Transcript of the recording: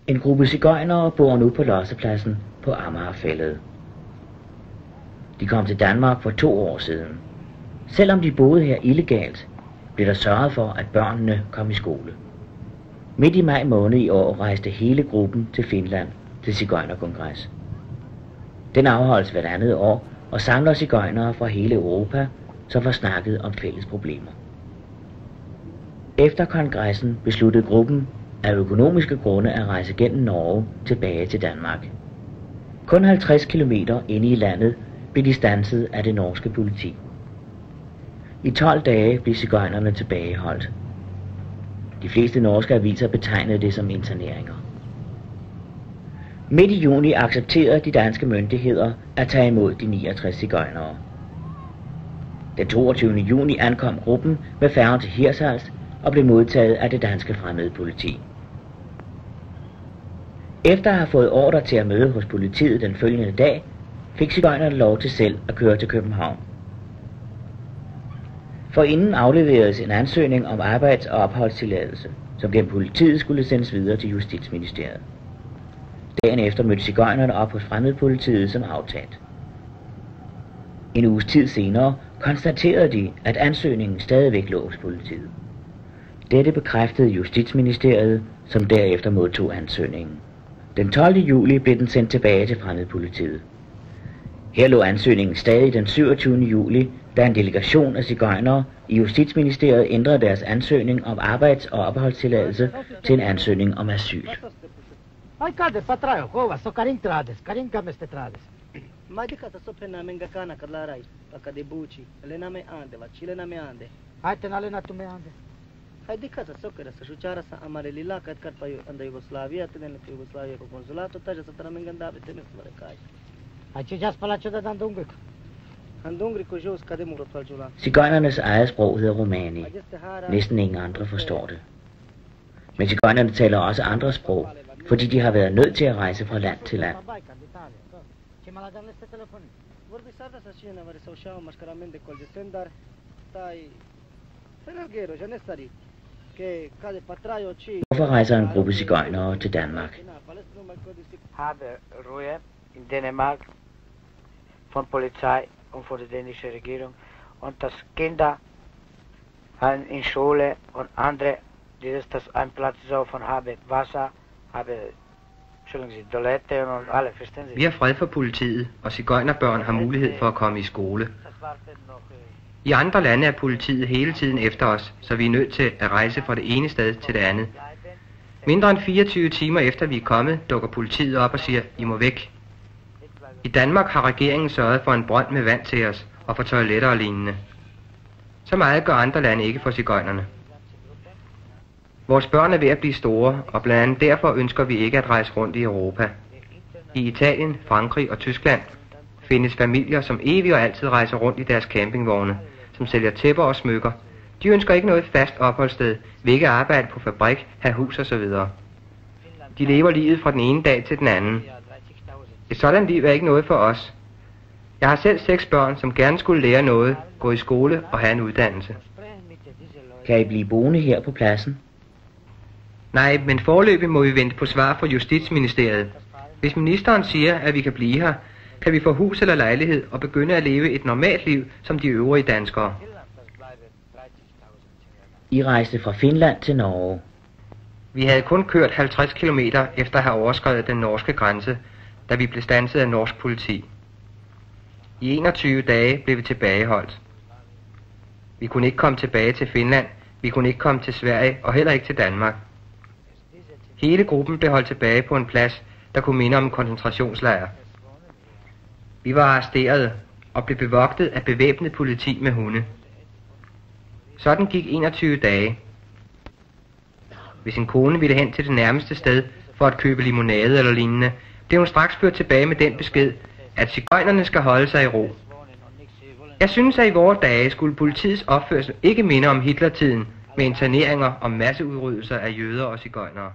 En gruppe sigøjnere bor nu på lossepladsen på Amagerfælled. De kom til Danmark for 2 år siden. Selvom de boede her illegalt, blev der sørget for, at børnene kom i skole. Midt i maj måned i år rejste hele gruppen til Finland til sigøjnerkongres. Den afholdes hvert andet år og samler sigøjnere fra hele Europa, som får snakket om fælles problemer. Efter kongressen besluttede gruppen af økonomiske grunde at rejse gennem Norge tilbage til Danmark. Kun 50 kilometer inde i landet blev de standset af det norske politi. I 12 dage blev sigøjnerne tilbageholdt. De fleste norske aviser betegnede det som interneringer. Midt i juni accepterede de danske myndigheder at tage imod de 69 sigøjnere. Den 22. juni ankom gruppen med færgen til Hirtshals og blev modtaget af det danske fremmede politi. Efter at have fået ordre til at møde hos politiet den følgende dag, fik sigøjnerne lov til selv at køre til København. Forinden afleveredes en ansøgning om arbejds- og opholdstilladelse, som gennem politiet skulle sendes videre til Justitsministeriet. Dagen efter mødte sigøjnerne op hos fremmedpolitiet som aftalt. En uges tid senere konstaterede de, at ansøgningen stadigvæk lå hos politiet. Dette bekræftede Justitsministeriet, som derefter modtog ansøgningen. Den 12. juli blev den sendt tilbage til fremmedpolitiet. Her lå ansøgningen stadig den 27. juli, da en delegation af sigøjnere i Justitsministeriet ændrede deres ansøgning om arbejds- og opholdstilladelse til en ansøgning om asyl. Sigøjnernes eget sprog hedder romani. Næsten ingen andre forstår det. Men sigøjnerne taler også andre sprog, fordi de har været nødt til at rejse fra land til land. Hvorfor rejser en gruppe sigøjnere til Danmark? Habe Ruhe in Dänemark von Polizei und von der dänischen Regierung und dass Kinder haben in Schule und andere, dieses das ein Platz so von habe Wasser, habe Toilette und alle, verstehen Sie? Vi har fred for politiet, og sigøjnerbørn har mulighed for at komme i skole. I andre lande er politiet hele tiden efter os, så vi er nødt til at rejse fra det ene sted til det andet. Mindre end 24 timer efter vi er kommet, dukker politiet op og siger, I må væk. I Danmark har regeringen sørget for en brønd med vand til os og for toiletter og lignende. Så meget gør andre lande ikke for sigøjnerne. Vores børn er ved at blive store, og blandt andet derfor ønsker vi ikke at rejse rundt i Europa. I Italien, Frankrig og Tyskland findes familier, som evigt og altid rejser rundt i deres campingvogne, som sælger tæpper og smykker. De ønsker ikke noget fast opholdssted, vil ikke arbejde på fabrik, have hus osv. De lever livet fra den ene dag til den anden. Et sådan liv er ikke noget for os. Jeg har selv 6 børn, som gerne skulle lære noget, gå i skole og have en uddannelse. Kan I blive boende her på pladsen? Nej, men foreløbig må vi vente på svar fra Justitsministeriet. Hvis ministeren siger, at vi kan blive her, kan vi få hus eller lejlighed og begynde at leve et normalt liv som de øvrige danskere. I rejste fra Finland til Norge. Vi havde kun kørt 50 km efter at have overskredet den norske grænse, da vi blev standset af norsk politi. I 21 dage blev vi tilbageholdt. Vi kunne ikke komme tilbage til Finland, vi kunne ikke komme til Sverige og heller ikke til Danmark. Hele gruppen blev holdt tilbage på en plads, der kunne minde om en koncentrationslejr. Vi var arresteret og blev bevogtet af bevæbnet politi med hunde. Sådan gik 21 dage. Hvis en kone ville hen til det nærmeste sted for at købe limonade eller lignende, blev hun straks ført tilbage med den besked, at sigøjnerne skal holde sig i ro. Jeg synes, at i vore dage skulle politiets opførsel ikke minde om Hitlertiden med interneringer og masseudryddelser af jøder og sigøjnere.